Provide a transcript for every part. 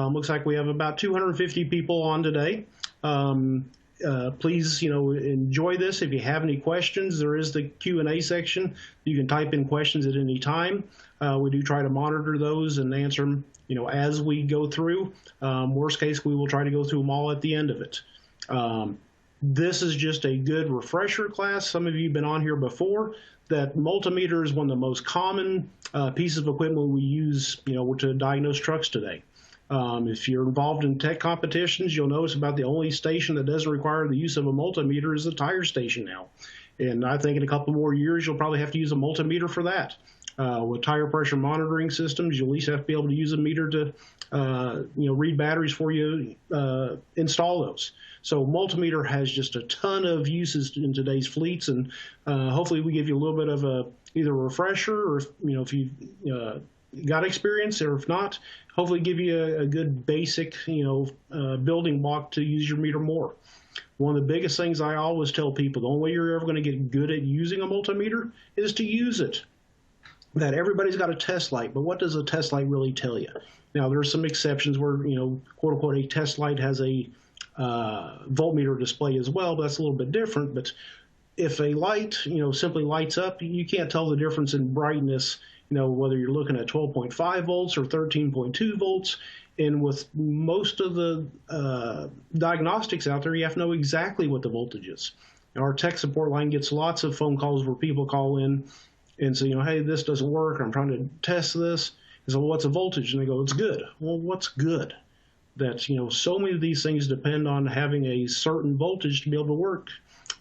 Looks like we have about 250 people on today. Please, enjoy this. If you have any questions, there is the Q&A section. You can type in questions at any time. We do try to monitor those and answer them, as we go through. Worst case, we will try to go through them all at the end of it. This is just a good refresher class. Some of you have been on here before. That multimeter is one of the most common pieces of equipment we use, to diagnose trucks today. If you're involved in tech competitions, you'll notice about the only station that doesn't require the use of a multimeter is the tire station now. And I think in a couple more years, you'll probably have to use a multimeter for that. With tire pressure monitoring systems, you'll at least have to be able to use a meter to, read batteries for you, install those. So multimeter has just a ton of uses in today's fleets, and hopefully we give you a little bit of either a refresher, or if you got experience, or if not, hopefully give you a good basic building block to use your meter more. One of the biggest things I always tell people, the only way you're ever going to get good at using a multimeter is to use it. That everybody's got a test light, but what does a test light really tell you? Now, there are some exceptions where, quote unquote, a test light has a voltmeter display as well, but that's a little bit different. But if a light, simply lights up, you can't tell the difference in brightness, whether you're looking at 12.5 volts or 13.2 volts. And with most of the diagnostics out there, you have to know exactly what the voltage is. Now, our tech support line gets lots of phone calls where people call in and say, hey, this doesn't work, I'm trying to test this. And so, what's the voltage? And they go, it's good. Well, what's good? That, so many of these things depend on having a certain voltage to be able to work.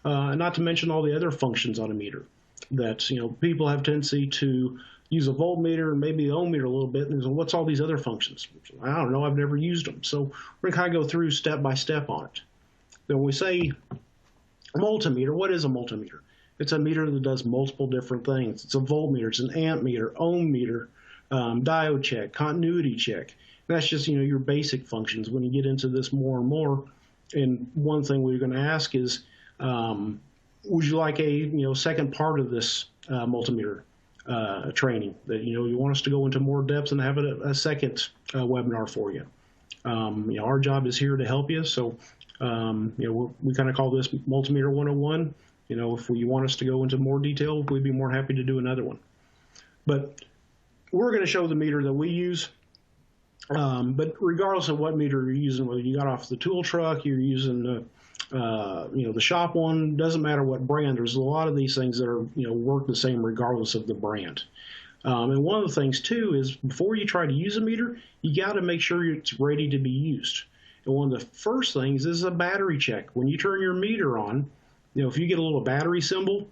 Not to mention all the other functions on a meter. That, people have tendency to use a voltmeter and maybe the ohmmeter a little bit, and so what's all these other functions? I don't know, I've never used them. So we're going to kind of go through step by step on it. Then when we say multimeter, what is a multimeter? It's a meter that does multiple different things. It's a voltmeter, it's an ammeter, ohmmeter, diode check, continuity check. And that's just, your basic functions. When you get into this more and more, and one thing we're going to ask is, would you like a, second part of this multimeter training? That, you want us to go into more depth and have a second webinar for you. Our job is here to help you. So, we kind of call this Multimeter 101. If you want us to go into more detail, we'd be more happy to do another one. But we're going to show the meter that we use. But regardless of what meter you're using, whether you got off the tool truck, you're using the shop one, doesn't matter what brand. There's a lot of these things that are, work the same regardless of the brand. And one of the things too is before you try to use a meter, you got to make sure it's ready to be used. And one of the first things is a battery check. When you turn your meter on, if you get a little battery symbol,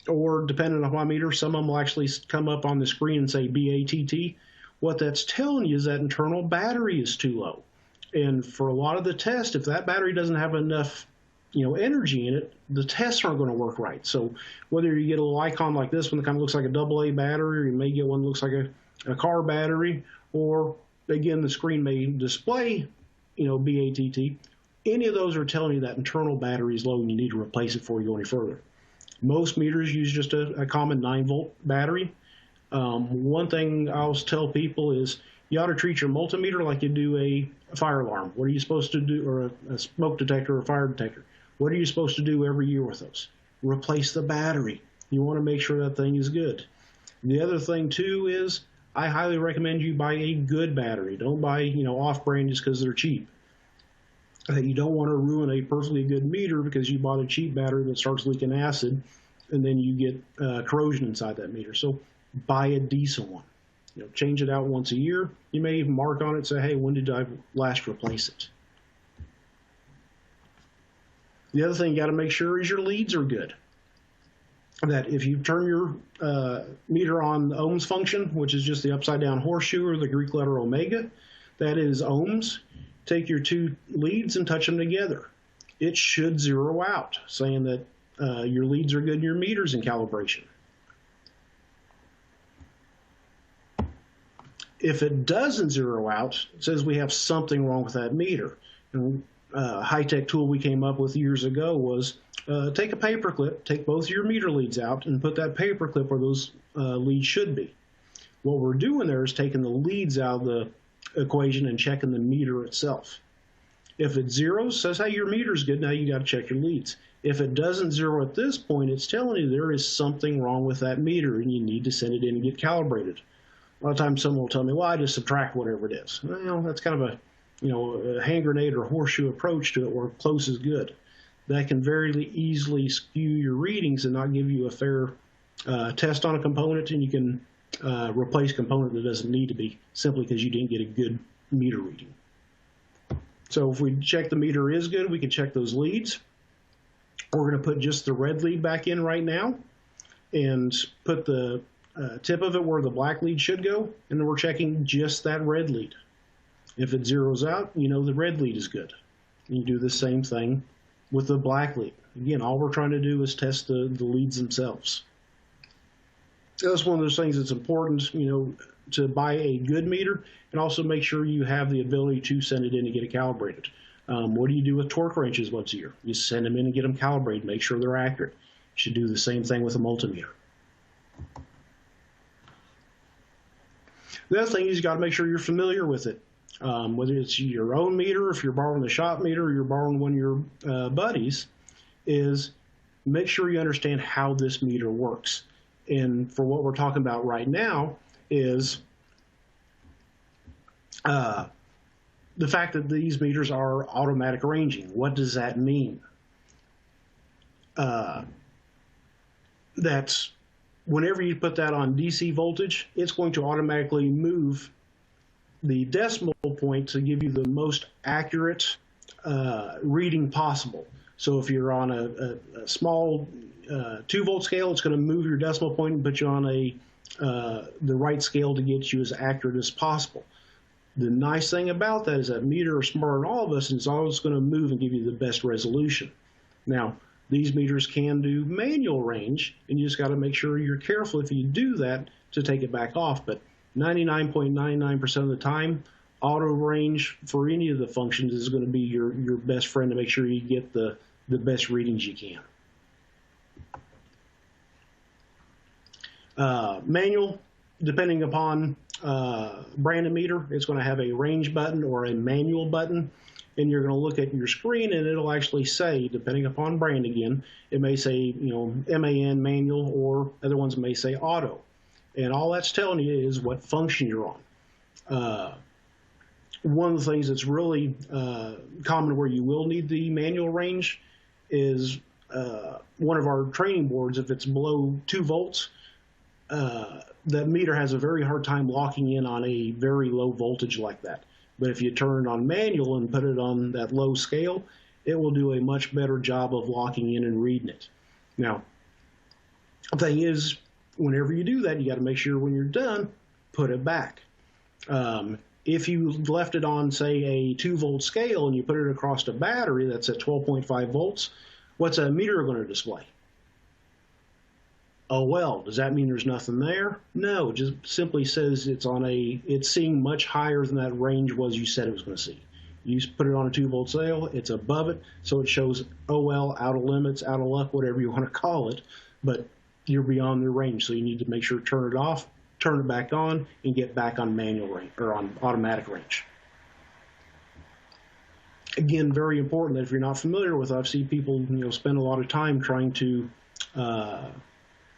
or depending on what meter, some of them will actually come up on the screen and say BATT. What that's telling you is that internal battery is too low. And for a lot of the tests, if that battery doesn't have enough, energy in it, the tests aren't going to work right. So whether you get a little icon like this one that kind of looks like a AA battery, or you may get one that looks like a car battery, or again, the screen may display, BATT. Any of those are telling you that internal battery is low and you need to replace it before you go any further. Most meters use just a common 9-volt battery. One thing I always tell people is you ought to treat your multimeter like you do a fire alarm. What are you supposed to do, or a smoke detector or a fire detector? What are you supposed to do every year with those? Replace the battery. You want to make sure that thing is good. The other thing too is I highly recommend you buy a good battery. Don't buy, off-brand just because they're cheap. You don't want to ruin a perfectly good meter because you bought a cheap battery that starts leaking acid, and then you get corrosion inside that meter. So buy a decent one. Change it out once a year. You may even mark on it and say, hey, when did I last replace it? The other thing you got to make sure is your leads are good. That if you turn your meter on the ohms function, which is just the upside down horseshoe or the Greek letter omega, that is ohms. Take your two leads and touch them together. It should zero out, saying that your leads are good and your meter's in calibration. If it doesn't zero out, it says we have something wrong with that meter. And a high-tech tool we came up with years ago was take a paper clip, take both your meter leads out, and put that paper clip where those leads should be. What we're doing there is taking the leads out of the equation and checking the meter itself. If it zeros, says, hey, your meter's good, now you got to check your leads. If it doesn't zero at this point, it's telling you there is something wrong with that meter and you need to send it in and get calibrated. A lot of times someone will tell me, well, I just subtract whatever it is. Well, that's kind of a hand grenade or horseshoe approach to it where close is good. That can very easily skew your readings and not give you a fair test on a component, and you can replace a component that doesn't need to be simply because you didn't get a good meter reading. So if we check the meter is good, we can check those leads. We're going to put just the red lead back in right now and put the tip of it where the black lead should go, and then we're checking just that red lead. If it zeroes out, you know the red lead is good. You do the same thing with the black lead. Again, all we're trying to do is test the leads themselves. That's one of those things that's important, to buy a good meter, and also make sure you have the ability to send it in and get it calibrated. What do you do with torque wrenches once a year? You send them in and get them calibrated, make sure they're accurate. You should do the same thing with a multimeter. The other thing is you got to make sure you're familiar with it. Whether it's your own meter, if you're borrowing the shop meter, or you're borrowing one of your buddies, is make sure you understand how this meter works. And for what we're talking about right now is the fact that these meters are automatic ranging. What does that mean? That's whenever you put that on DC voltage, it's going to automatically move the decimal point to give you the most accurate reading possible. So if you're on a small 2-volt scale, it's going to move your decimal point and put you on the right scale to get you as accurate as possible. The nice thing about that is that meter is smarter than all of us, and it's always going to move and give you the best resolution. Now, these meters can do manual range, and you just got to make sure you're careful if you do that to take it back off. But 99.99% of the time, auto range for any of the functions is going to be your best friend to make sure you get the best readings you can. Manual, depending upon brand of meter, it's going to have a range button or a manual button, and you're going to look at your screen and it'll actually say, depending upon brand again, it may say MAN manual, or other ones may say auto, and all that's telling you is what function you're on. One of the things that's really common where you will need the manual range is one of our training boards. If it's below 2 volts, that meter has a very hard time locking in on a very low voltage like that. But if you turn it on manual and put it on that low scale, it will do a much better job of locking in and reading it. Now, the thing is, whenever you do that, you got to make sure when you're done, put it back. If you left it on, say, a 2-volt scale and you put it across a battery that's at 12.5 volts, what's a meter going to display? Oh, well, does that mean there's nothing there? No, it just simply says it's seeing much higher than that range was you said it was going to see. You put it on a 2-volt scale, it's above it, so it shows OL, out of limits, out of luck, whatever you want to call it, but you're beyond the range, so you need to make sure to turn it off, turn it back on, and get back on manual range, or on automatic range. Again, very important that if you're not familiar with it, I've seen people spend a lot of time trying to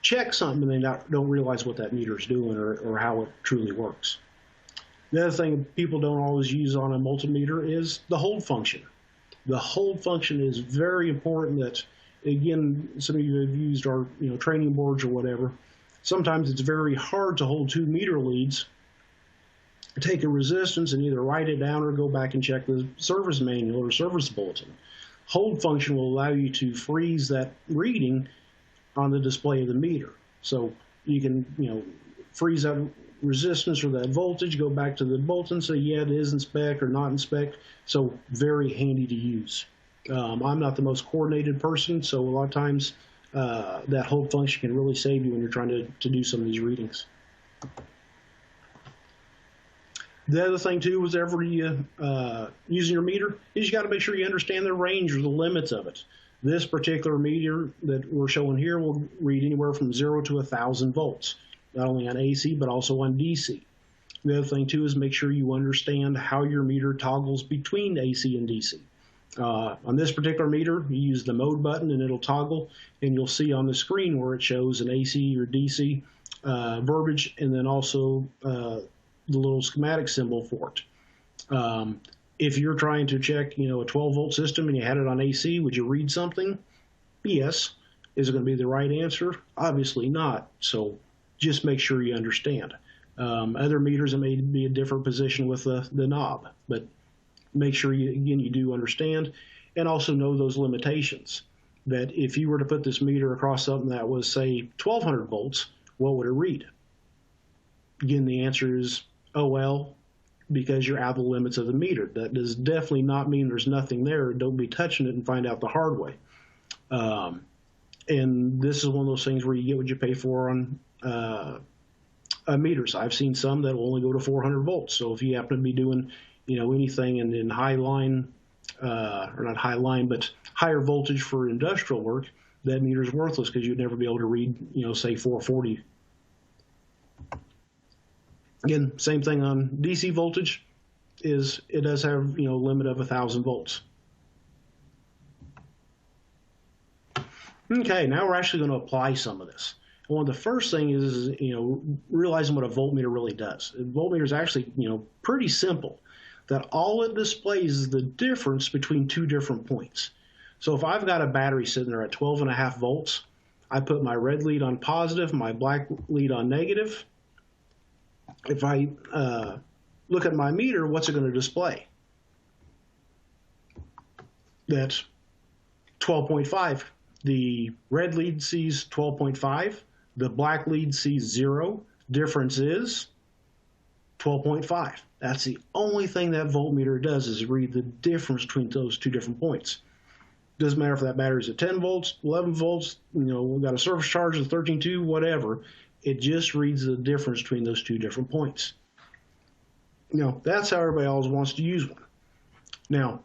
check something and they don't realize what that meter is doing or how it truly works. The other thing people don't always use on a multimeter is the hold function. The hold function is very important. That, again, some of you have used our training boards or whatever. Sometimes it's very hard to hold 2 meter leads, take a resistance and either write it down or go back and check the service manual or service bulletin. Hold function will allow you to freeze that reading on the display of the meter. So you can, freeze that resistance or that voltage, go back to the bulletin, say, yeah, it is in spec or not in spec. So very handy to use. I'm not the most coordinated person, so a lot of times that hold function can really save you when you're trying to do some of these readings. The other thing too, was ever you using your meter, is you got to make sure you understand the range or the limits of it. This particular meter that we're showing here will read anywhere from 0 to 1,000 volts, not only on AC but also on DC. The other thing too is make sure you understand how your meter toggles between AC and DC. On this particular meter, you use the mode button and it'll toggle, and you'll see on the screen where it shows an AC or DC verbiage, and then also the little schematic symbol for it. If you're trying to check, a 12-volt system and you had it on AC, would you read something? Yes. Is it going to be the right answer? Obviously not. So just make sure you understand. Other meters, it may be a different position with the knob, but make sure you do understand, and also know those limitations. That if you were to put this meter across something that was, say, 1200 volts, what would it read? Again, the answer is, oh well, because you're out of the limits of the meter. That does definitely not mean there's nothing there. Don't be touching it and find out the hard way. And this is one of those things where you get what you pay for on meters. I've seen some that will only go to 400 volts. So if you happen to be doing, anything in high line, or not high line, but higher voltage for industrial work, that meter is worthless because you'd never be able to read, say 440. Again, same thing on DC voltage. It does have, a limit of 1,000 volts. Okay, now we're actually going to apply some of this. One of the first things is, realizing what a voltmeter really does. A voltmeter is actually, pretty simple. That all it displays is the difference between two different points. So if I've got a battery sitting there at 12.5 volts, I put my red lead on positive, my black lead on negative. If I look at my meter, what's it going to display? That's 12.5. The red lead sees 12.5. The black lead sees 0. Difference is 12.5. That's the only thing that voltmeter does, is read the difference between those two different points. Doesn't matter if that battery's at 10 volts, 11 volts, we've got a surface charge of 13.2, whatever. It just reads the difference between those two different points. That's how everybody always wants to use one. Now,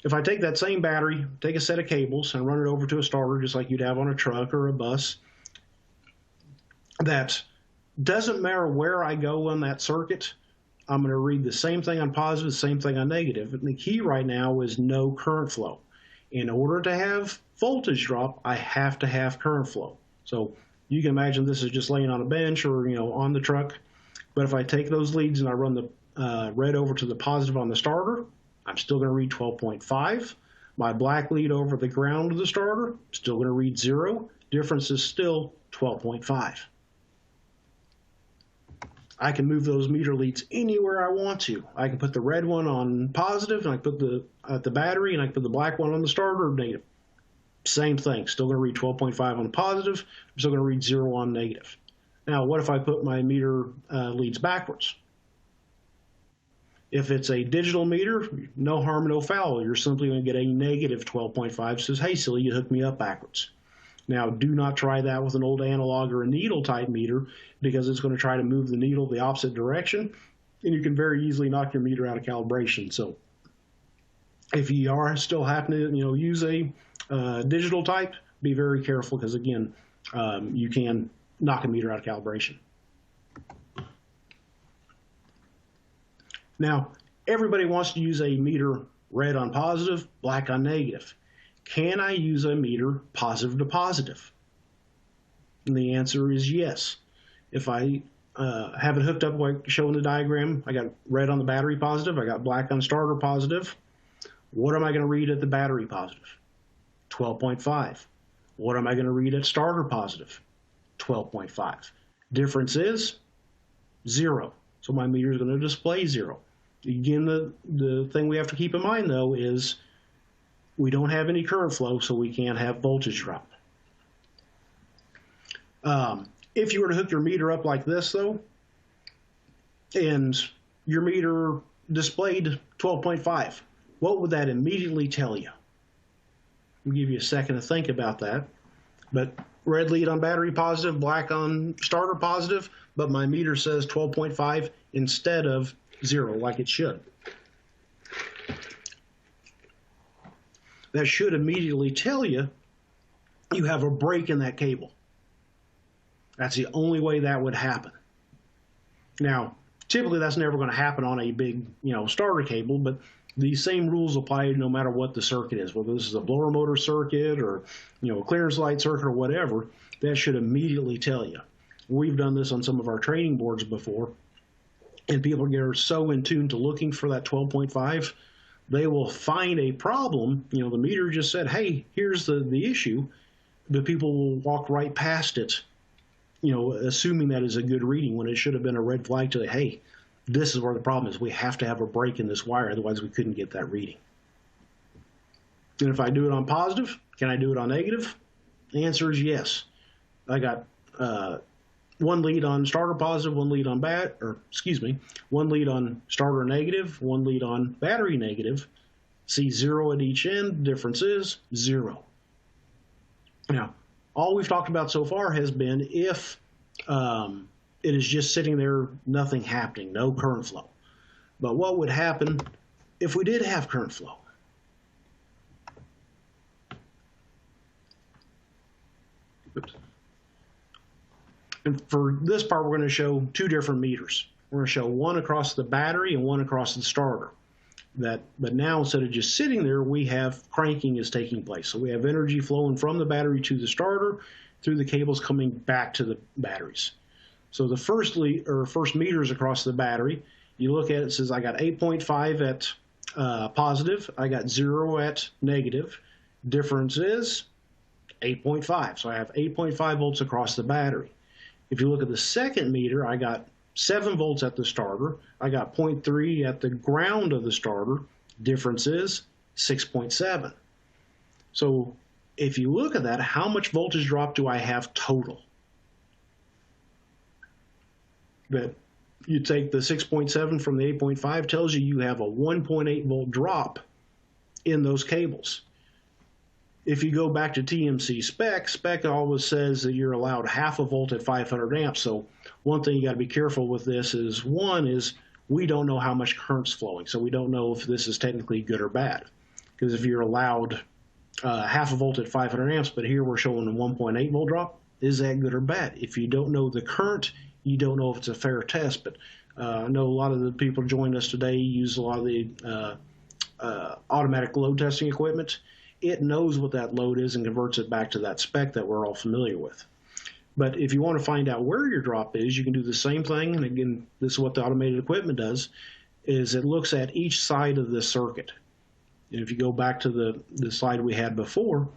if I take that same battery, take a set of cables, and run it over to a starter just like you'd have on a truck or a bus, that doesn't matter where I go on that circuit, I'm going to read the same thing on positive, the same thing on negative. And the key right now is no current flow. In order to have voltage drop, I have to have current flow. So you can imagine this is just laying on a bench or on the truck. But if I take those leads and I run the red over to the positive on the starter, I'm still going to read 12.5. My black lead over the ground of the starter, still going to read 0. Difference is still 12.5. I can move those meter leads anywhere I want to. I can put the red one on positive, and I can put the battery, and I can put the black one on the starter or negative. Same thing. Still going to read 12.5 on positive. I'm still going to read 0 on negative. Now, what if I put my meter leads backwards? If it's a digital meter, no harm, no foul. You're simply going to get a negative 12.5. Says, hey, silly, you hooked me up backwards. Now, do not try that with an old analog or a needle type meter, because it's going to try to move the needle the opposite direction, and you can very easily knock your meter out of calibration. So if you are still happening to use a digital type, be very careful, because again, you can knock a meter out of calibration. Now, everybody wants to use a meter red on positive, black on negative. Can I use a meter positive to positive? And the answer is yes. If I have it hooked up like shown in the diagram, I got red on the battery positive, I got black on starter positive. What am I going to read at the battery positive? 12.5. What am I going to read at starter positive? 12.5. Difference is 0. So my meter is going to display 0. Again, the thing we have to keep in mind, though, is we don't have any current flow, so we can't have voltage drop. If you were to hook your meter up like this, though, and your meter displayed 12.5, what would that immediately tell you? I'll give you a second to think about that. But red lead on battery positive, black on starter positive, but my meter says 12.5 instead of 0 like it should. That should immediately tell you you have a break in that cable. That's the only way that would happen. Now, Typically, that's never going to happen on a big, starter cable, but these same rules apply no matter what the circuit is, whether this is a blower motor circuit or, a clearance light circuit or whatever. That should immediately tell you. We've done this on some of our training boards before, and people get so in tune to looking for that 12.5, they will find a problem. The meter just said, hey, here's the issue, but people will walk right past it, assuming that is a good reading when it should have been a red flag to say, hey, this is where the problem is. We have to have a break in this wire, otherwise we couldn't get that reading. And if I do it on positive, can I do it on negative? The answer is yes. I got one lead on starter positive, one lead on one lead on starter negative, one lead on battery negative. See 0 at each end, difference is 0. Now, all we've talked about so far has been if it is just sitting there, nothing happening, no current flow. But what would happen if we did have current flow? Oops. And for this part, we're going to show two different meters. We're going to show one across the battery and one across the starter. But now, instead of just sitting there, we have cranking is taking place. So we have energy flowing from the battery to the starter through the cables coming back to the batteries. So the first meters across the battery, you look at it, it says I got 8.5 at positive, I got 0 at negative. Difference is 8.5. So I have 8.5 volts across the battery. If you look at the second meter, I got 7 volts at the starter. I got 0.3 at the ground of the starter. Difference is 6.7. So if you look at that, how much voltage drop do I have total? That you take the 6.7 from the 8.5 tells you have a 1.8 volt drop in those cables. If you go back to TMC spec always says that you're allowed half a volt at 500 amps. So one thing you got to be careful with this is, one is we don't know how much current's flowing. So we don't know if this is technically good or bad. Because if you're allowed half a volt at 500 amps, but here we're showing a 1.8 volt drop, is that good or bad? If you don't know the current, you don't know if it's a fair test. But I know a lot of the people joined us today use a lot of the automatic load testing equipment. It knows what that load is and converts it back to that spec that we're all familiar with. But if you want to find out where your drop is, you can do the same thing. And again, this is what the automated equipment does, is it looks at each side of the circuit. And if you go back to the slide we had before,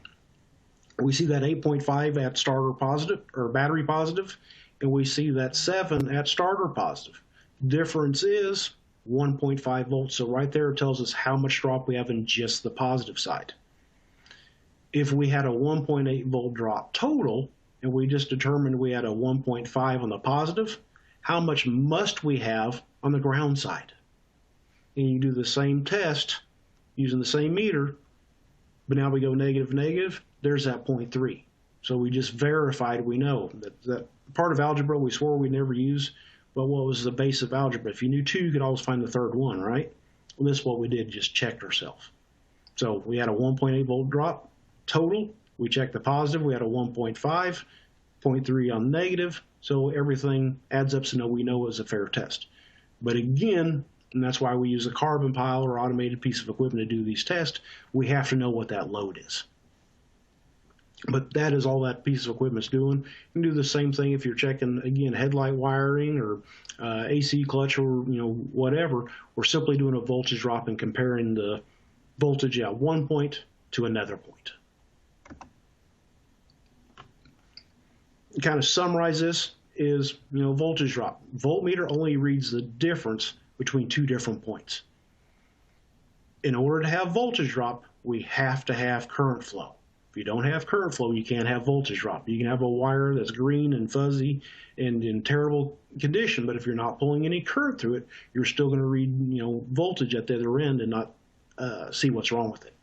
we see that 8.5 at starter positive or battery positive, and we see that 7 at starter positive. Difference is 1.5 volts. So right there it tells us how much drop we have in just the positive side. If we had a 1.8 volt drop total, and we just determined we had a 1.5 on the positive, how much must we have on the ground side? And you do the same test using the same meter, but now we go negative, negative, there's that 0.3. So we just verified, we know that part of algebra we swore we'd never use, but what was the base of algebra? If you knew 2, you could always find the third one, right? Well, this is what we did, just checked ourselves. So we had a 1.8 volt drop total. We checked the positive, we had a 1.5, 0.3 on negative, so everything adds up, so we know it was a fair test. But again, and that's why we use a carbon pile or automated piece of equipment to do these tests, we have to know what that load is. But that is all that piece of equipment's doing. You can do the same thing if you're checking, again, headlight wiring or AC clutch or whatever. We're simply doing a voltage drop and comparing the voltage at one point to another point. Kind of summarize this is, voltage drop. Voltmeter only reads the difference between two different points. In order to have voltage drop, we have to have current flow. If you don't have current flow, you can't have voltage drop. You can have a wire that's green and fuzzy and in terrible condition, but if you're not pulling any current through it, you're still going to read, voltage at the other end and not see what's wrong with it.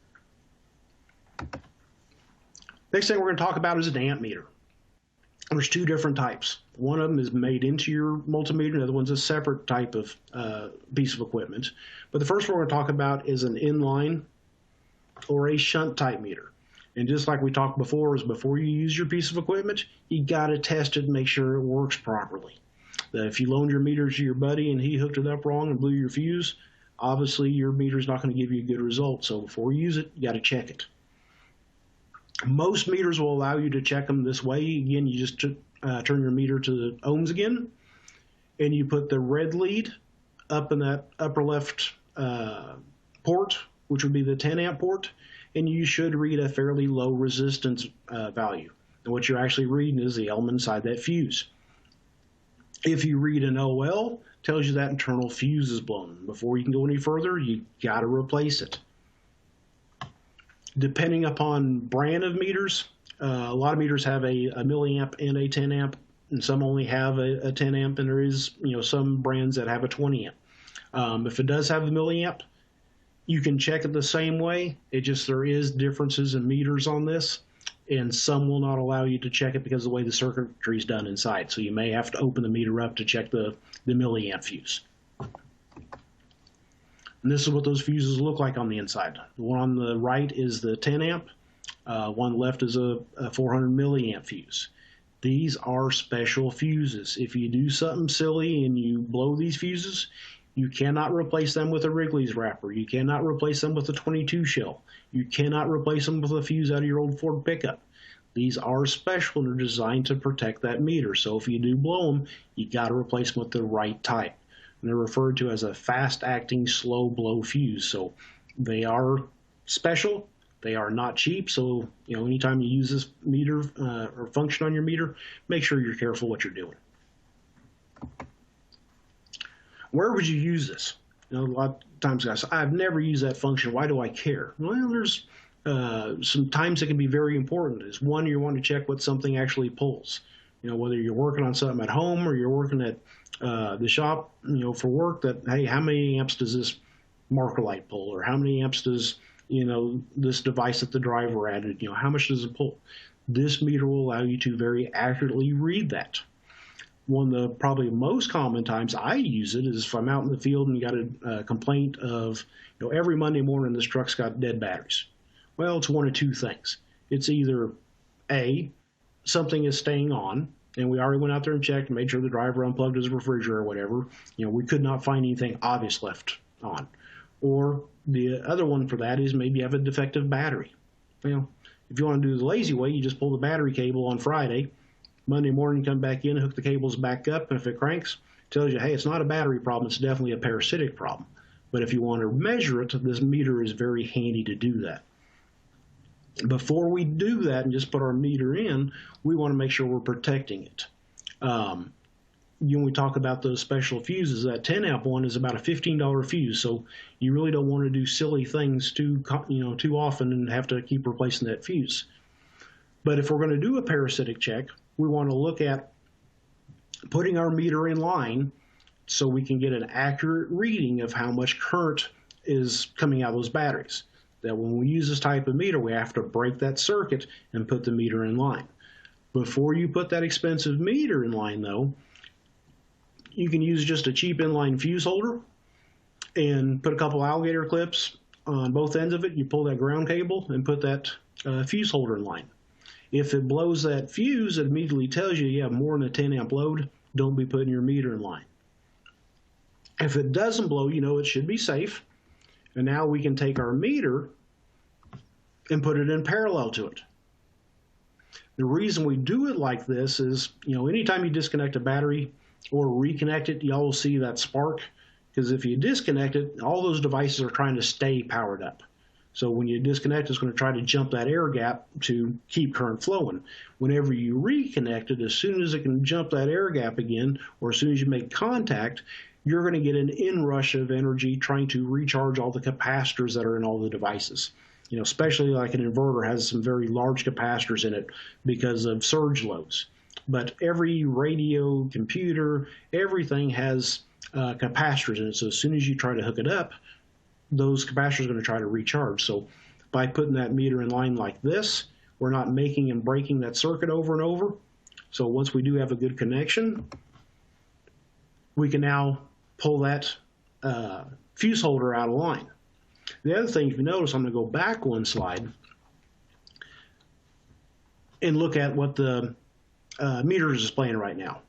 Next thing we're going to talk about is an ammeter. There's two different types. One of them is made into your multimeter, the other one's a separate type of piece of equipment. But the first one we're going to talk about is an inline or a shunt type meter. And just like we talked before, is before you use your piece of equipment, you got to test it and make sure it works properly. If you loaned your meter to your buddy and he hooked it up wrong and blew your fuse, obviously your meter's not going to give you a good result. So before you use it, you got to check it. Most meters will allow you to check them this way. Again, you just turn your meter to the ohms again, and you put the red lead up in that upper left port, which would be the 10 amp port, and you should read a fairly low resistance value. And what you're actually reading is the element inside that fuse. If you read an OL, tells you that internal fuse is blown. Before you can go any further, you got to replace it. Depending upon brand of meters, a lot of meters have a milliamp and a 10 amp, and some only have a 10 amp, and there is some brands that have a 20 amp. If it does have the milliamp, you can check it the same way. There is differences in meters on this, and some will not allow you to check it because of the way the circuitry is done inside. So you may have to open the meter up to check the milliamp fuse. And this is what those fuses look like on the inside. The one on the right is the 10 amp. One left is a 400 milliamp fuse. These are special fuses. If you do something silly and you blow these fuses, you cannot replace them with a Wrigley's wrapper. You cannot replace them with a 22 shell. You cannot replace them with a fuse out of your old Ford pickup. These are special and are designed to protect that meter. So if you do blow them, you got to replace them with the right type. And they're referred to as a fast-acting, slow-blow fuse. So they are special. They are not cheap. So anytime you use this meter or function on your meter, make sure you're careful what you're doing. Where would you use this? A lot of times guys say, I've never used that function. Why do I care? Well, there's some times it can be very important. Is one, you want to check what something actually pulls. Whether you're working on something at home or you're working at the shop, for work, that, hey, how many amps does this marker light pull? Or how many amps does, this device that the driver added, how much does it pull? This meter will allow you to very accurately read that. One of the probably most common times I use it is if I'm out in the field and you got a complaint of, every Monday morning this truck's got dead batteries. Well, it's one of two things. It's either A, something is staying on, and we already went out there and checked and made sure the driver unplugged his refrigerator or whatever. We could not find anything obvious left on. Or the other one for that is maybe you have a defective battery. If you want to do the lazy way, you just pull the battery cable on Friday. Monday morning, come back in, hook the cables back up, and if it cranks, it tells you, hey, it's not a battery problem, it's definitely a parasitic problem. But if you want to measure it, this meter is very handy to do that. Before we do that and just put our meter in, we want to make sure we're protecting it. When we talk about those special fuses, that 10 amp one is about a $15 fuse, so you really don't want to do silly things too often and have to keep replacing that fuse. But if we're going to do a parasitic check, we want to look at putting our meter in line so we can get an accurate reading of how much current is coming out of those batteries. That when we use this type of meter, we have to break that circuit and put the meter in line. Before you put that expensive meter in line, though, you can use just a cheap inline fuse holder and put a couple alligator clips on both ends of it. You pull that ground cable and put that fuse holder in line. If it blows that fuse, it immediately tells you you have more than a 10 amp load. Don't be putting your meter in line. If it doesn't blow, it should be safe. And now we can take our meter and put it in parallel to it. The reason we do it like this is, anytime you disconnect a battery or reconnect it, you all see that spark. Because if you disconnect it, all those devices are trying to stay powered up. So when you disconnect, it's going to try to jump that air gap to keep current flowing. Whenever you reconnect it, as soon as it can jump that air gap again, or as soon as you make contact, you're going to get an inrush of energy trying to recharge all the capacitors that are in all the devices. Especially like an inverter has some very large capacitors in it because of surge loads. But every radio, computer, everything has capacitors in it. So as soon as you try to hook it up, those capacitors are going to try to recharge. So by putting that meter in line like this, we're not making and breaking that circuit over and over. So once we do have a good connection, we can now pull that fuse holder out of line. The other thing, if you notice, I'm going to go back one slide and look at what the meter is displaying right now.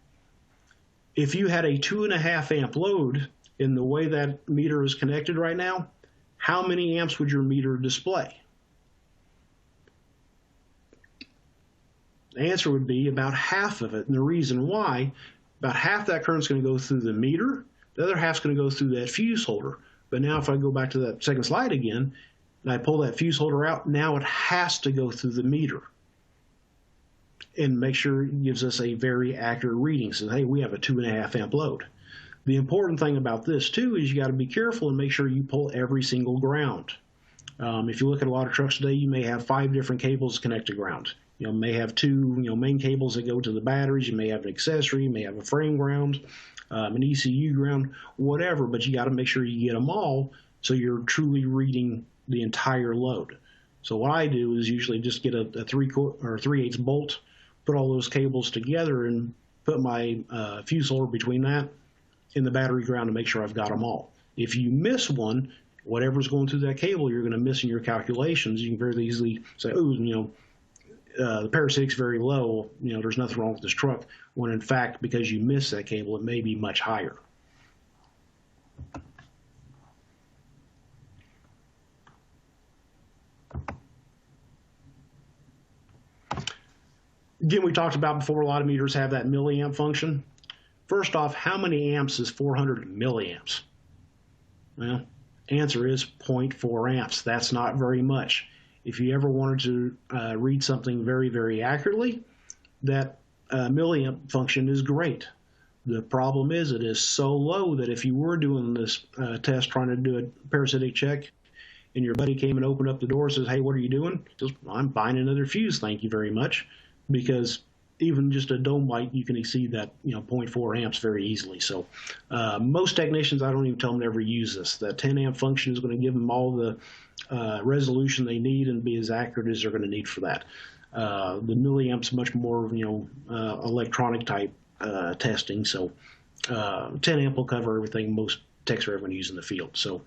If you had a 2.5 amp load in the way that meter is connected right now, how many amps would your meter display? The answer would be about half of it. And the reason why, about half that current is going to go through the meter, the other half is going to go through that fuse holder. But now if I go back to that second slide again, and I pull that fuse holder out, now it has to go through the meter and make sure it gives us a very accurate reading. So, hey, we have a 2.5 amp load. The important thing about this too is you got to be careful and make sure you pull every single ground. If you look at a lot of trucks today, you may have 5 different cables connected to ground. You may have 2 main cables that go to the batteries. You may have an accessory. You may have a frame ground, an ECU ground, whatever. But you got to make sure you get them all so you're truly reading the entire load. So what I do is usually just get a 3/8 bolt, put all those cables together, and put my fuse holder between that and the battery ground to make sure I've got them all. If you miss one, whatever's going through that cable, you're going to miss in your calculations. You can very easily say, oh, the parasitic's very low, there's nothing wrong with this truck, when in fact, because you missed that cable, it may be much higher. Again, we talked about before, a lot of meters have that milliamp function. First off, how many amps is 400 milliamps? Well, answer is 0.4 amps. That's not very much. If you ever wanted to read something very, very accurately, that milliamp function is great. The problem is it is so low that if you were doing this test trying to do a parasitic check and your buddy came and opened up the door and says, hey, what are you doing? Just, I'm buying another fuse, thank you very much. Because even just a dome light, you can exceed that 0.4 amps very easily. So most technicians, I don't even tell them to ever use this. The 10 amp function is going to give them all the resolution they need and be as accurate as they're going to need for that. The milliamps much more electronic type testing. So 10 amp will cover everything most techs are ever going to use in the field. So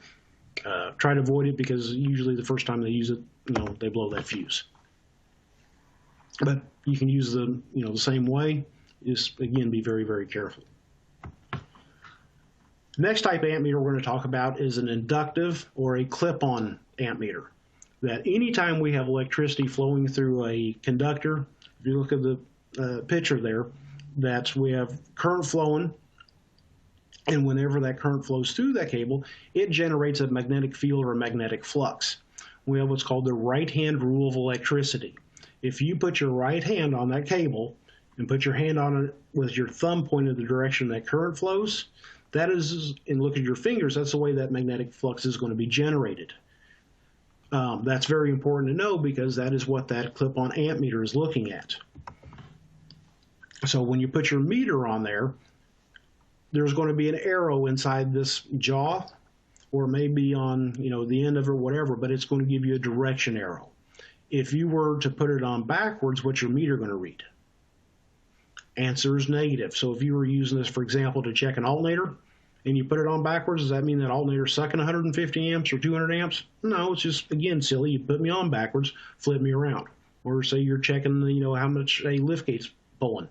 try to avoid it, because usually the first time they use it, they blow that fuse. But you can use the the same way. Just again, be very, very careful. Next type of ammeter we're going to talk about is an inductive or a clip-on ammeter. That anytime we have electricity flowing through a conductor, if you look at the picture there, that we have current flowing, and whenever that current flows through that cable, it generates a magnetic field or a magnetic flux. We have what's called the right-hand rule of electricity. If you put your right hand on that cable and put your hand on it with your thumb pointed the direction that current flows, that is, and look at your fingers, that's the way that magnetic flux is going to be generated. That's very important to know, because that is what that clip-on ammeter is looking at. So when you put your meter on there, there's going to be an arrow inside this jaw, or maybe on the end of it or whatever, but it's going to give you a direction arrow. If you were to put it on backwards, what's your meter going to read? Answer is negative. So if you were using this, for example, to check an alternator, and you put it on backwards, does that mean that alternator's sucking 150 amps or 200 amps? No, it's just, again, silly. You put me on backwards, flip me around. Or say you're checking, how much a liftgate's pulling.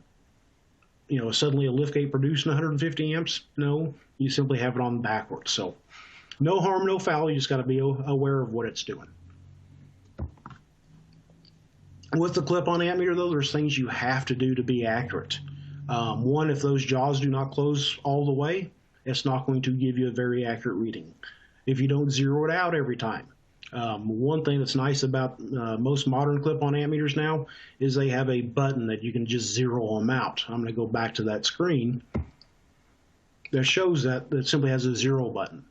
Suddenly a liftgate producing 150 amps? No, you simply have it on backwards. So no harm, no foul. You just got to be aware of what it's doing. With the clip-on ammeter, though, there's things you have to do to be accurate. One, if those jaws do not close all the way, it's not going to give you a very accurate reading. If you don't zero it out every time. One thing that's nice about most modern clip-on ammeters now is they have a button that you can just zero them out. I'm going to go back to that screen that shows that simply has a zero button.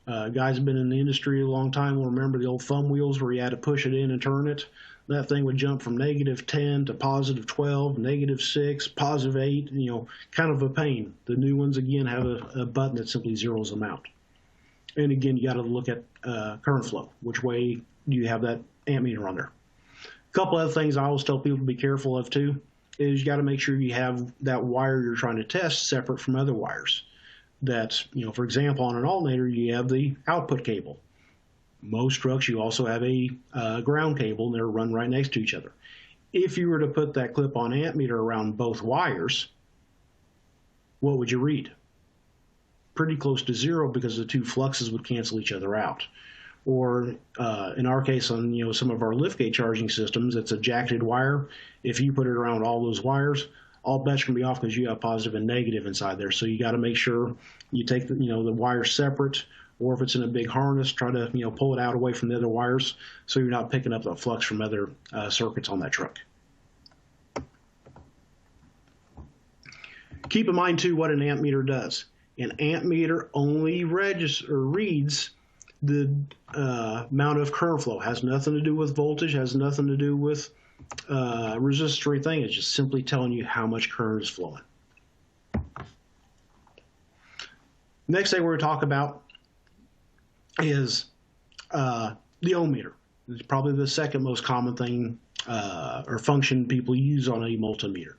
Guys have been in the industry a long time will remember the old thumb wheels where you had to push it in and turn it. That thing would jump from -10 to +12, -6, +8, kind of a pain. The new ones, again, have a button that simply zeroes them out. And again, you got to look at current flow. Which way do you have that ammeter on there? A couple other things I always tell people to be careful of too is you got to make sure you have that wire you're trying to test separate from other wires. That, for example, on an alternator, you have the output cable. Most trucks, you also have a ground cable, and they're run right next to each other. If you were to put that clip-on ammeter around both wires, what would you read? Pretty close to 0, because the two fluxes would cancel each other out. Or in our case, on some of our liftgate charging systems, it's a jacketed wire. If you put it around all those wires, all bets can be off because you have positive and negative inside there. So you got to make sure you take the wires separate, or if it's in a big harness, try to pull it out away from the other wires so you're not picking up the flux from other circuits on that truck. Keep in mind too what an ammeter does. An ammeter only reads the amount of current flow. Has nothing to do with voltage, has nothing to do with resistor or anything. It's just simply telling you how much current is flowing. Next thing we're going to talk about is the ohmmeter. It's probably the second most common thing or function people use on a multimeter.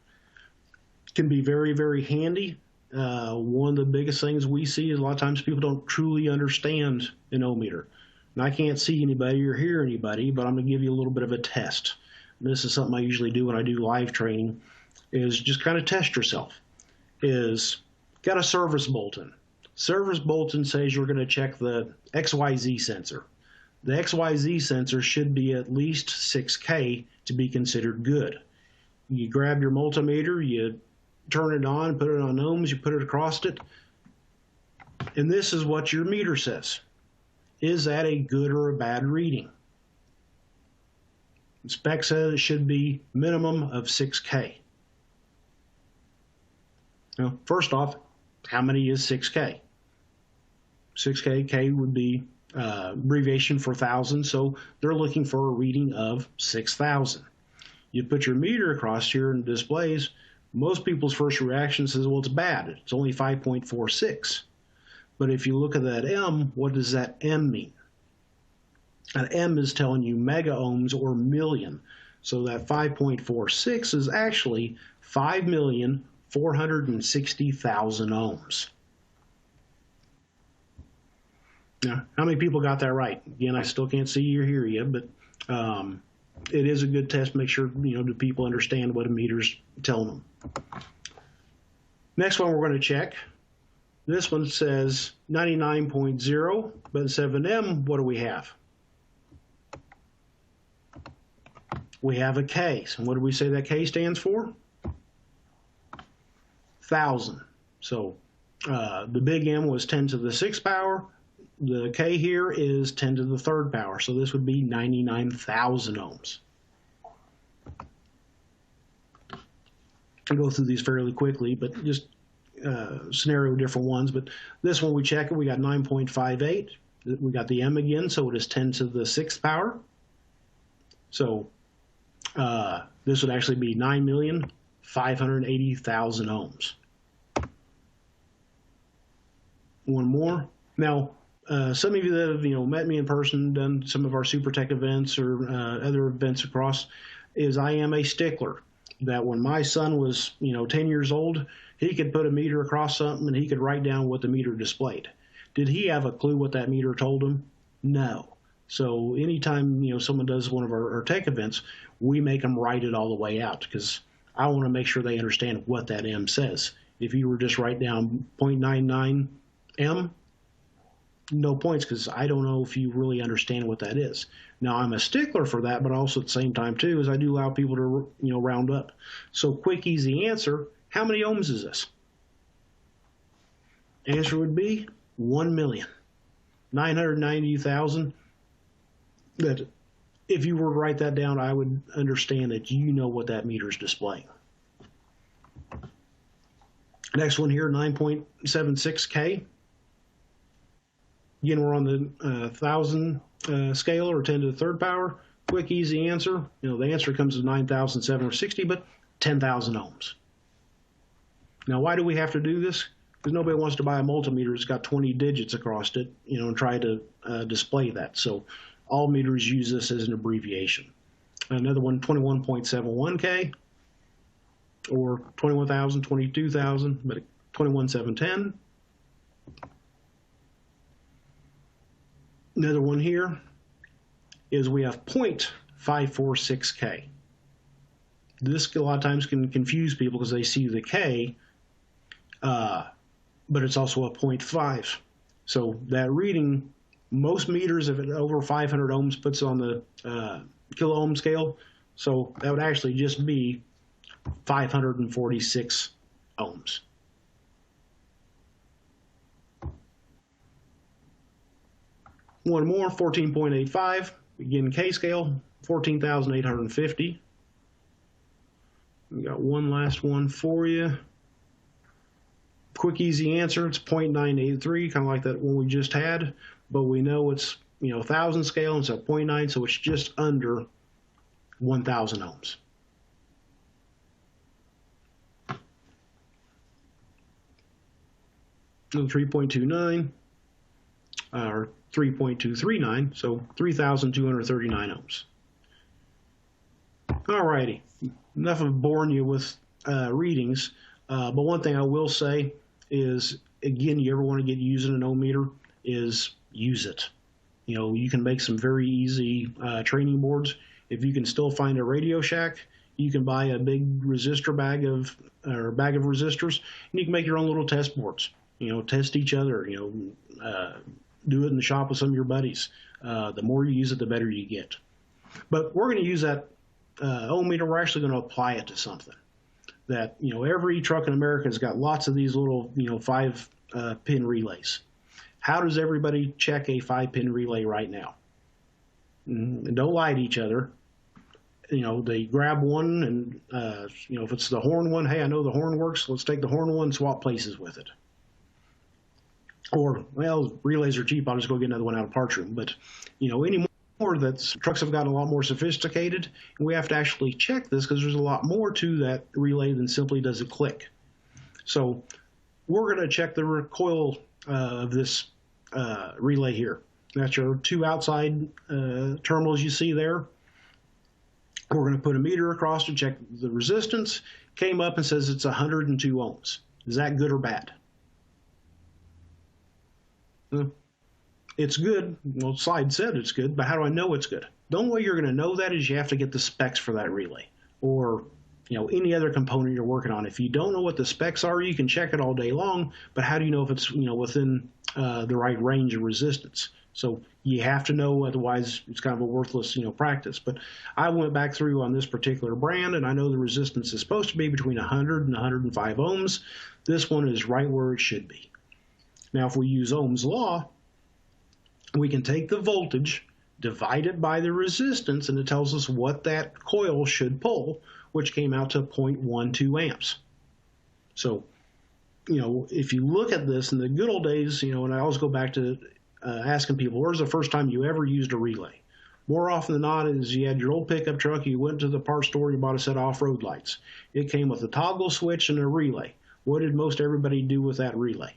It can be very, very handy. One of the biggest things we see is a lot of times people don't truly understand an ohmmeter. And I can't see anybody or hear anybody, but I'm going to give you a little bit of a test. And this is something I usually do when I do live training, is just kind of test yourself. Got a service bulletin. Service bulletin says you're going to check the XYZ sensor. The XYZ sensor should be at least 6K to be considered good. You grab your multimeter, you turn it on, put it on ohms, you put it across it, and this is what your meter says. Is that a good or a bad reading? The spec says it should be minimum of 6K. Now, first off, how many is 6K? 6K, K would be abbreviation for 1,000, so they're looking for a reading of 6,000. You put your meter across here and displays. Most people's first reaction says, well, it's bad. It's only 5.46. But if you look at that M, what does that M mean? An M is telling you mega ohms or million. So that 5.46 is actually 5,460,000 ohms. Now, how many people got that right? Again, I still can't see you or hear you, but it is a good test. Make sure do people understand what a meter's telling them. Next one we're going to check. This one says 99.0, but instead of an M, what do we have? We have a K. So what do we say that K stands for? 1,000. So the big M was 10 to the 6th power. The K here is 10 to the 3rd power, so this would be 99,000 ohms. I'll go through these fairly quickly, but just scenario different ones. But this one we check it, we got 9.58. We got the M again, so it is 10 to the 6th power. So this would actually be 9,580,000 ohms. One more. Now, some of you that have met me in person, done some of our Super Tech events or other events across, is I am a stickler that when my son was 10 years old, he could put a meter across something and he could write down what the meter displayed. Did he have a clue what that meter told him? No. So anytime someone does one of our tech events, we make them write it all the way out, because I want to make sure they understand what that M says. If you were just write down 0.99 M, no points, because I don't know if you really understand what that is. Now, I'm a stickler for that, but also at the same time too is I do allow people to round up. So quick, easy answer: how many ohms is this? Answer would be 1,990,000. That if you were to write that down, I would understand that what that meter is displaying. Next one here, 9.76K. Again, we're on the 1,000 scale, or 10 to the 3rd power. Quick, easy answer. The answer comes to 9,760, but 10,000 ohms. Now, why do we have to do this? Because nobody wants to buy a multimeter that's got 20 digits across it, and try to display that. So all meters use this as an abbreviation. Another one, 21.71K, or 21,000, 22,000, but 21,710. Another one here is we have 0.546K. This a lot of times can confuse people because they see the K but it's also a 0.5. So that reading, most meters, if it's over 500 ohms, puts on the kilo ohm scale. So that would actually just be 546 ohms. One more, 14.85, again K scale, 14,850. We got one last one for you. Quick, easy answer, it's 0.983, kind of like that one we just had, but we know it's, 1,000 scale, and so 0.9, so it's just under 1,000 ohms. And 3.29, or 3.239, so 3,239 ohms. Alrighty, enough of boring you with readings, but one thing I will say is, again, you ever want to get using an ohmmeter, is use it. You can make some very easy training boards. If you can still find a Radio Shack, you can buy a big resistor bag of resistors, and you can make your own little test boards. Test each other. Do it in the shop with some of your buddies. The more you use it, the better you get. But we're going to use that ohmmeter. We're actually going to apply it to something that, every truck in America has got lots of these little, 5-pin relays. How does everybody check a 5-pin relay right now? And don't lie to each other. They grab one and, if it's the horn one, hey, I know the horn works. Let's take the horn one and swap places with it. Or, well, relays are cheap. I'll just go get another one out of parts room. But, anymore that trucks have gotten a lot more sophisticated, and we have to actually check this because there's a lot more to that relay than simply does it click. So we're going to check the coil of this relay here. That's your two outside terminals you see there. We're going to put a meter across to check the resistance. Came up and says it's 102 ohms. Is that good or bad? It's good. Well, the slide said it's good, but how do I know it's good? The only way you're going to know that is you have to get the specs for that relay, or any other component you're working on. If you don't know what the specs are, you can check it all day long, but how do you know if it's within the right range of resistance? So you have to know, otherwise it's kind of a worthless practice. But I went back through on this particular brand, and I know the resistance is supposed to be between 100 and 105 ohms. This one is right where it should be. Now, if we use Ohm's law, we can take the voltage, divide it by the resistance, and it tells us what that coil should pull, which came out to 0.12 amps. So, if you look at this in the good old days, and I always go back to asking people, where's the first time you ever used a relay? More often than not is you had your old pickup truck, you went to the parts store, you bought a set of off-road lights. It came with a toggle switch and a relay. What did most everybody do with that relay?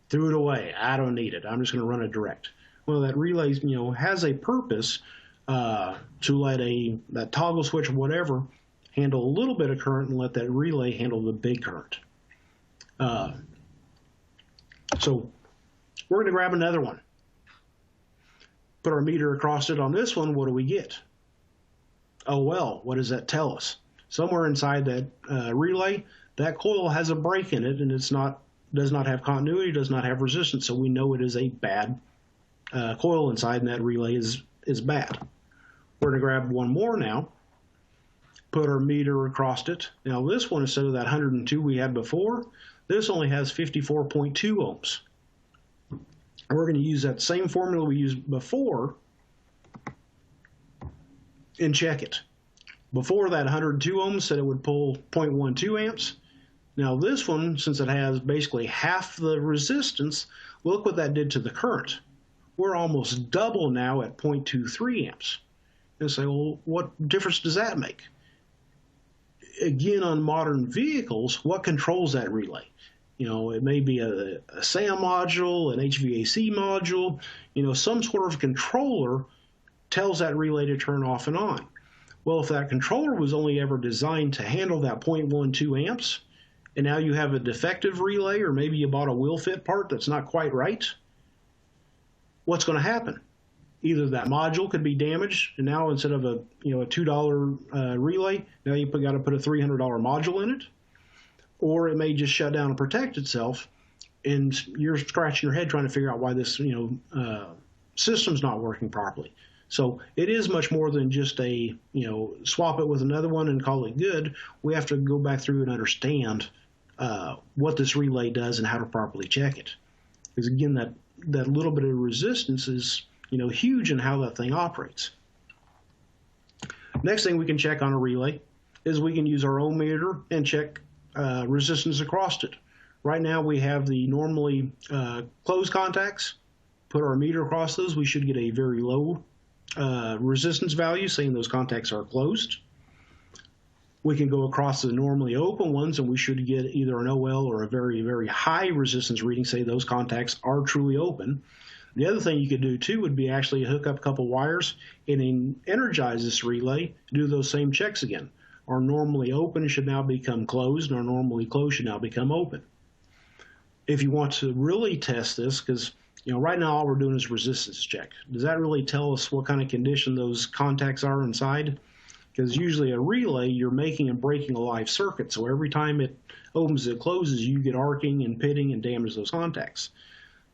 Threw it away. I don't need it. I'm just going to run it direct. Well, that relay, has a purpose to let that toggle switch or whatever handle a little bit of current and let that relay handle the big current. So we're going to grab another one. Put our meter across it on this one. What do we get? Oh, well, what does that tell us? Somewhere inside that relay, that coil has a break in it, and does not have continuity, does not have resistance, so we know it is a bad coil inside, and that relay is bad. We're going to grab one more now, put our meter across it. Now this one, instead of that 102 we had before, this only has 54.2 ohms. We're going to use that same formula we used before and check it. Before, that 102 ohms said it would pull 0.12 amps. Now this one, since it has basically half the resistance, look what that did to the current. We're almost double now at 0.23 amps. And say, well, what difference does that make? Again, on modern vehicles, what controls that relay? It may be a SAM module, an HVAC module, some sort of controller tells that relay to turn off and on. Well, if that controller was only ever designed to handle that 0.12 amps, and now you have a defective relay, or maybe you bought a wheel fit part that's not quite right, what's going to happen? Either that module could be damaged, and now instead of a $2 relay, now you got to put a $300 module in it, or it may just shut down and protect itself, and you're scratching your head trying to figure out why this system's not working properly. So it is much more than just a swap it with another one and call it good. We have to go back through and understand what this relay does and how to properly check it. Because again, that little bit of resistance is huge in how that thing operates. Next thing we can check on a relay is we can use our ohmmeter and check resistance across it. Right now we have the normally closed contacts. Put our meter across those, we should get a very low resistance value saying those contacts are closed. We can go across the normally open ones and we should get either an OL or a very, very high resistance reading, say those contacts are truly open. The other thing you could do too would be actually hook up a couple wires and energize this relay, do those same checks again. Our normally open should now become closed and our normally closed should now become open. If you want to really test this, because right now all we're doing is resistance check. Does that really tell us what kind of condition those contacts are inside? Because usually a relay, you're making and breaking a live circuit. So every time it opens, it closes, you get arcing and pitting and damage those contacts.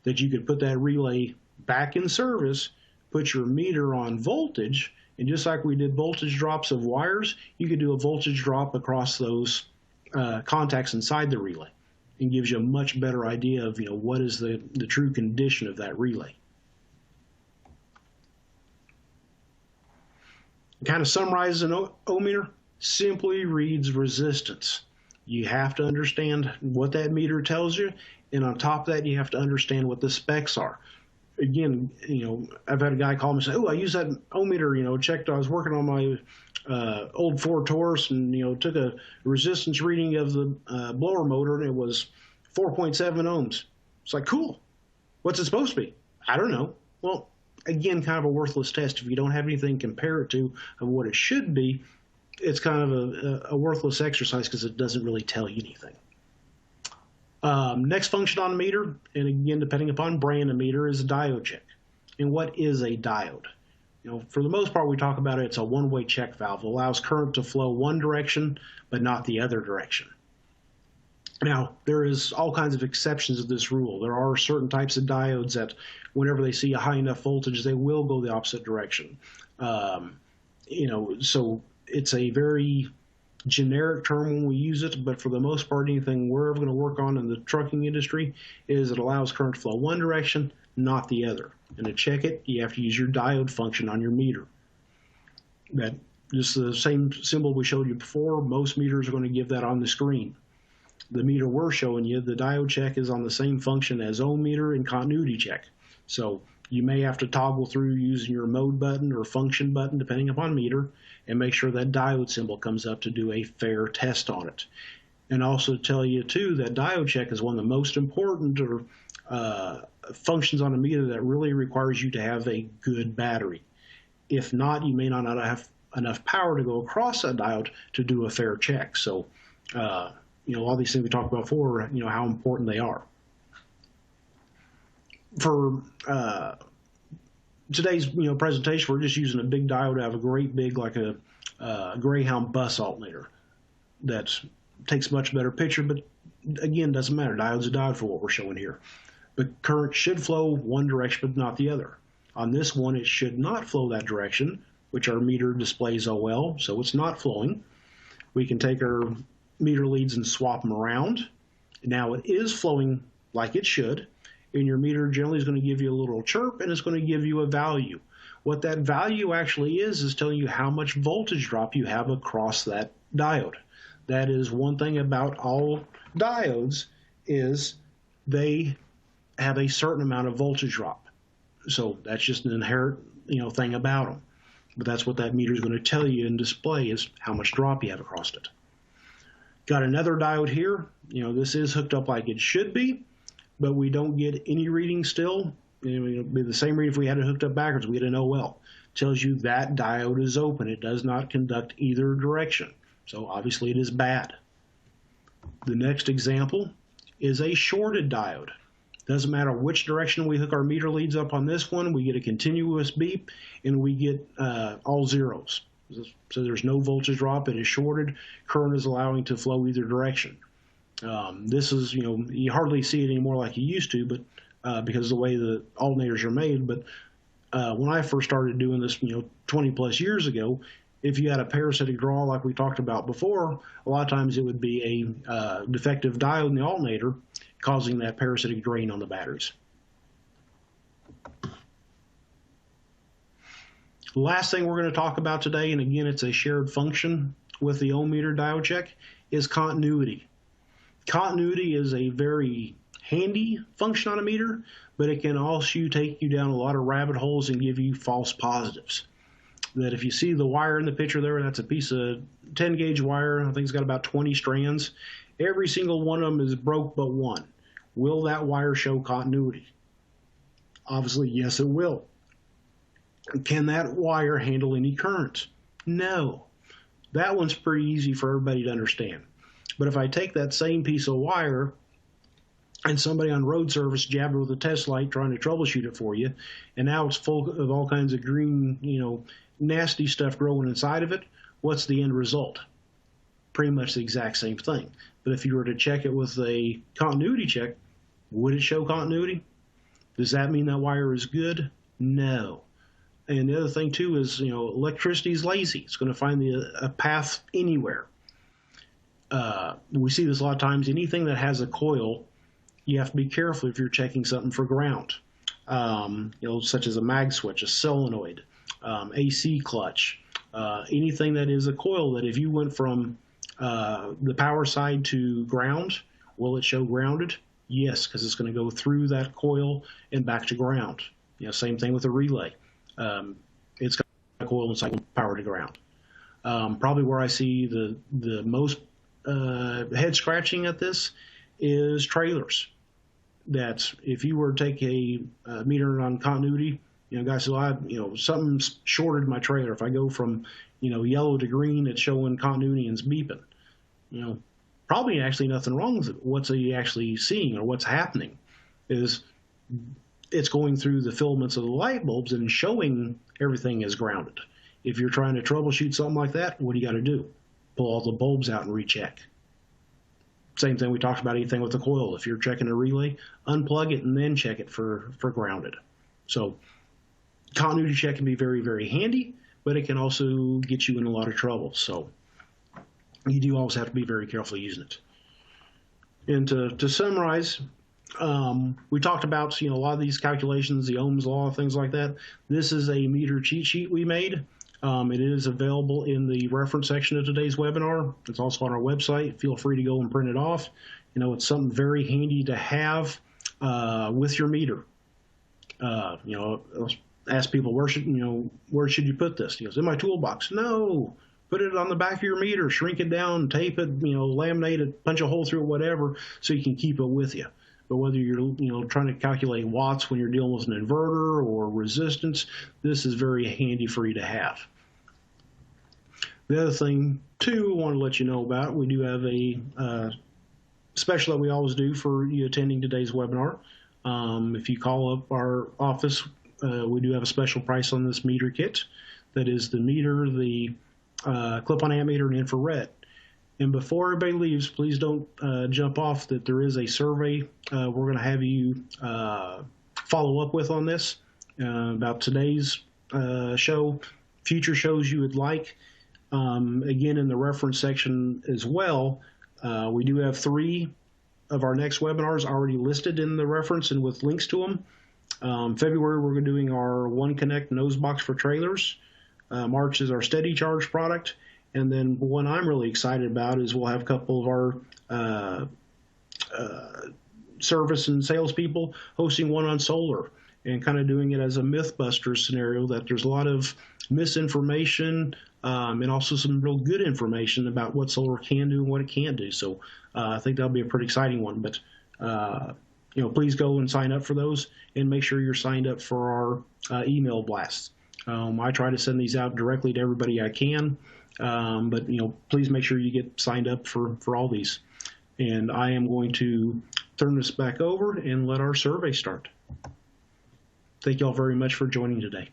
That you could put that relay back in service, put your meter on voltage, and just like we did voltage drops of wires, you could do a voltage drop across those contacts inside the relay. And gives you a much better idea of what is the true condition of that relay. It kind of summarizes an ohmmeter, simply reads resistance. You have to understand what that meter tells you, and on top of that, you have to understand what the specs are. Again, I've had a guy call me and say, "Oh, I used that ohmmeter, checked. I was working on my old Ford Taurus and took a resistance reading of the blower motor and it was 4.7 ohms." It's like, cool. What's it supposed to be? I don't know. Well, again, kind of a worthless test. If you don't have anything to compare it to of what it should be, it's kind of a worthless exercise because it doesn't really tell you anything. Next function on a meter, and again, depending upon brand of meter, is a diode check. And what is a diode? For the most part, we talk about it, it's a one-way check valve. It allows current to flow one direction, but not the other direction. Now, there is all kinds of exceptions to this rule. There are certain types of diodes that whenever they see a high enough voltage, they will go the opposite direction. So it's a very generic term when we use it, but for the most part, anything we're ever going to work on in the trucking industry is it allows current to flow one direction, not the other. And to check it, you have to use your diode function on your meter. That just the same symbol we showed you before, most meters are going to give that on the screen. The meter we're showing you, the diode check, is on the same function as ohmmeter and continuity check. So you may have to toggle through using your mode button or function button, depending upon meter, and make sure that diode symbol comes up to do a fair test on it. And also tell you, too, that diode check is one of the most important functions on a meter that really requires you to have a good battery. If not, you may not have enough power to go across that diode to do a fair check. So, all these things we talked about before, how important they are. For today's presentation, we're just using a big diode. I have a great big, like a Greyhound bus alternator that takes much better picture, but again, doesn't matter. Diode's a diode for what we're showing here. But current should flow one direction, but not the other. On this one, it should not flow that direction, which our meter displays OL, so it's not flowing. We can take our meter leads and swap them around. Now it is flowing like it should, and your meter generally is going to give you a little chirp, and it's going to give you a value. What that value actually is telling you how much voltage drop you have across that diode. That is one thing about all diodes, is they have a certain amount of voltage drop. So that's just an inherent thing about them. But that's what that meter is going to tell you and display, is how much drop you have across it. Got another diode here. This is hooked up like it should be, but we don't get any reading still. It would be the same reading if we had it hooked up backwards. We get an OL. Tells you that diode is open. It does not conduct either direction. So obviously it is bad. The next example is a shorted diode. Doesn't matter which direction we hook our meter leads up on this one, we get a continuous beep and we get all zeros. So there's no voltage drop. It is shorted. Current is allowing to flow either direction. This is, you hardly see it anymore like you used to, but because of the way the alternators are made. But when I first started doing this, 20 plus years ago, if you had a parasitic draw like we talked about before, a lot of times it would be a defective diode in the alternator causing that parasitic drain on the batteries. The last thing we're going to talk about today, and again, it's a shared function with the Ohmmeter diode check, is continuity. Continuity is a very handy function on a meter, but it can also take you down a lot of rabbit holes and give you false positives. That if you see the wire in the picture there, that's a piece of 10 gauge wire. I think it's got about 20 strands. Every single one of them is broke but one. Will that wire show continuity? Obviously, yes, it will. Can that wire handle any current? No. That one's pretty easy for everybody to understand. But if I take that same piece of wire and somebody on road service jabbed it with a test light trying to troubleshoot it for you, and now it's full of all kinds of green, nasty stuff growing inside of it, what's the end result? Pretty much the exact same thing. But if you were to check it with a continuity check, would it show continuity? Does that mean that wire is good? No. And the other thing too is, electricity is lazy. It's going to find a path anywhere. We see this a lot of times. Anything that has a coil, you have to be careful if you're checking something for ground. Such as a mag switch, a solenoid, AC clutch, anything that is a coil that if you went from the power side to ground, will it show grounded? Yes, because it's going to go through that coil and back to ground. Same thing with a relay. It's got a coil inside power to ground. Probably where I see the most head scratching at this is trailers. That if you were to take a meter on continuity, guys say, well, something's shorted my trailer. If I go from, yellow to green, it's showing continuity and it's beeping. Probably actually nothing wrong with it. What's he actually seeing or what's happening is it's going through the filaments of the light bulbs and showing everything is grounded. If you're trying to troubleshoot something like that, what do you got to do? Pull all the bulbs out and recheck. Same thing we talked about, anything with the coil. If you're checking a relay, unplug it and then check it for grounded. So continuity check can be very, very handy, but it can also get you in a lot of trouble. So you do always have to be very careful using it. And to summarize, we talked about a lot of these calculations, the Ohm's law, things like that. This is a meter cheat sheet we made. It is available in the reference section of today's webinar. It's also on our website. Feel free to go and print it off. It's something very handy to have with your meter. Ask people, where should you put this? In my toolbox. No, put it on the back of your meter, shrink it down, tape it, laminate it, punch a hole through it, whatever, so you can keep it with you. But whether you're trying to calculate watts when you're dealing with an inverter or resistance, this is very handy for you to have. The other thing too, I want to let you know about, we do have a special that we always do for you attending today's webinar. If you call up our office, we do have a special price on this meter kit. That is the meter, the clip-on ammeter, and infrared. And before everybody leaves, please don't jump off that there is a survey we're going to have you follow up with on this about today's show, future shows you would like. Again, in the reference section as well, we do have 3 of our next webinars already listed in the reference and with links to them. February, we're doing our One Connect nose box for trailers. March is our steady charge product. And then one I'm really excited about is we'll have a couple of our service and salespeople hosting one on solar and kind of doing it as a Mythbusters scenario, that there's a lot of misinformation and also some real good information about what solar can do and what it can't do. So I think that'll be a pretty exciting one. But please go and sign up for those and make sure you're signed up for our email blasts. I try to send these out directly to everybody I can. But please make sure you get signed up for all these. And I am going to turn this back over and let our survey start. Thank you all very much for joining today.